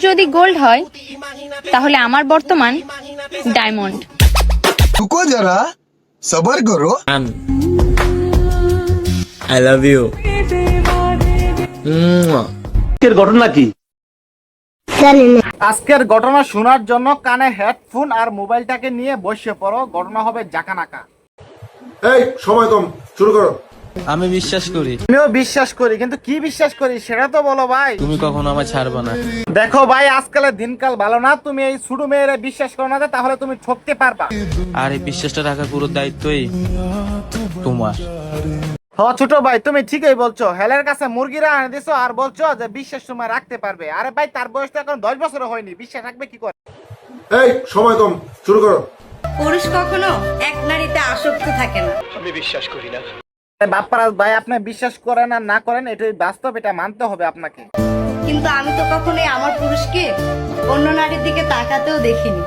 যদি গোল্ড হয় তাহলে আমার বর্তমান ডায়মন্ড। रुको जरा सबर करो। I love you. আজকের ঘটনা কি? আজকের ঘটনা শোনার জন্য কানে হেডফোন আর মোবাইলটাকে নিয়ে বসে পড়ো। ঘটনা হবে জাকানাকা। এই সময় কম, শুরু করো। আমি বিশ্বাস করি আমিও বিশ্বাস করি, কিন্তু কি বিশ্বাস করি সেটা তো বলো ভাই। তুমি কখনো আমায় ছাড়বা না। দেখো ভাই, আজকালের দিনকাল ভালো না। তুমি এই ছোট মেয়েরা বিশ্বাস করো না, তাহলে তুমি ঠকতে পারবা। আর এই বিশ্বাসটা রাখার পুরো দায়িত্বই তোমার। ছোট ভাই, তুমি ঠিকই বলছো। হেলের কাছে মুরগিরা আনে দিছো আর বলছো যে বিশ্বাস সময় রাখতে পারবে। আরে ভাই, তার বয়স তো এখন 10 বছর হয়নি, বিশ্বাস রাখবে কি করে? এই সময় কম, শুরু করো। পুরুষ কখনো এক নারীতে আসক্ত থাকে না। বাপ্পারাজ ভাই, আপনি বিশ্বাস করেন আর না করেন, এটাই বাস্তব, এটা মানতে হবে আপনাকে। কিন্তু আমি তো কখনোই আমার পুরুষকে অন্য নারীর দিকে তাকাতেও দেখিনি।